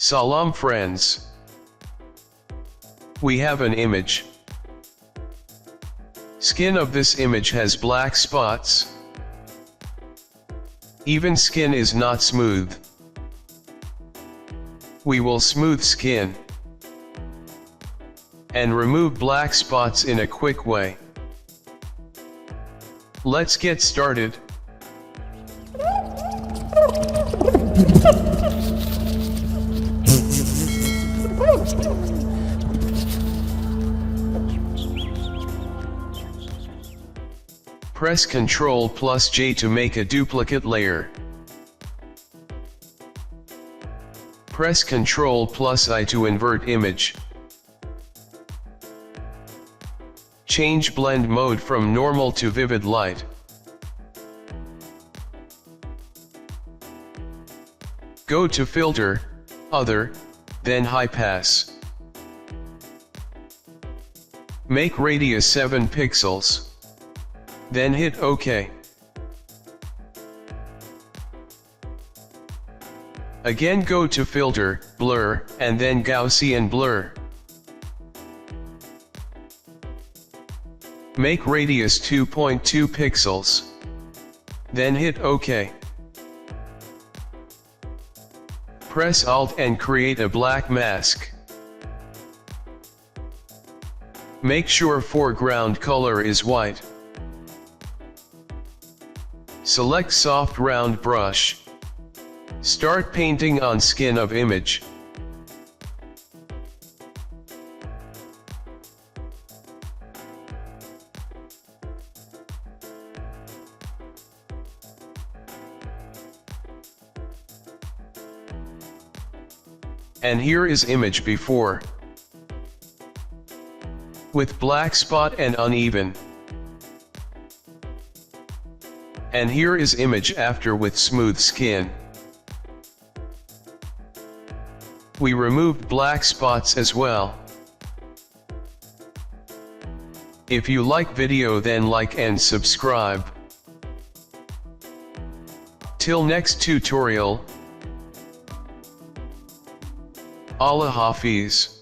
Salam friends. We have an image. Skin of this image has black spots. Even skin is not smooth. We will smooth skin and remove black spots in a quick way. Let's get started. Press Ctrl+J to make a duplicate layer. Press Ctrl+I to invert image. Change blend mode from normal to vivid light. Go to Filter, Other, then High Pass. Make radius 7 pixels. Then hit OK. Again go to Filter, Blur, and then Gaussian Blur. Make radius 2.2 pixels. Then hit OK. Press Alt and create a black mask. Make sure foreground color is white. Select soft round brush. Start painting on skin of image. And here is image before, with black spot and uneven. And here is image after with smooth skin. We removed black spots as well. If you like video, then like and subscribe. Till next tutorial. Allah Hafiz.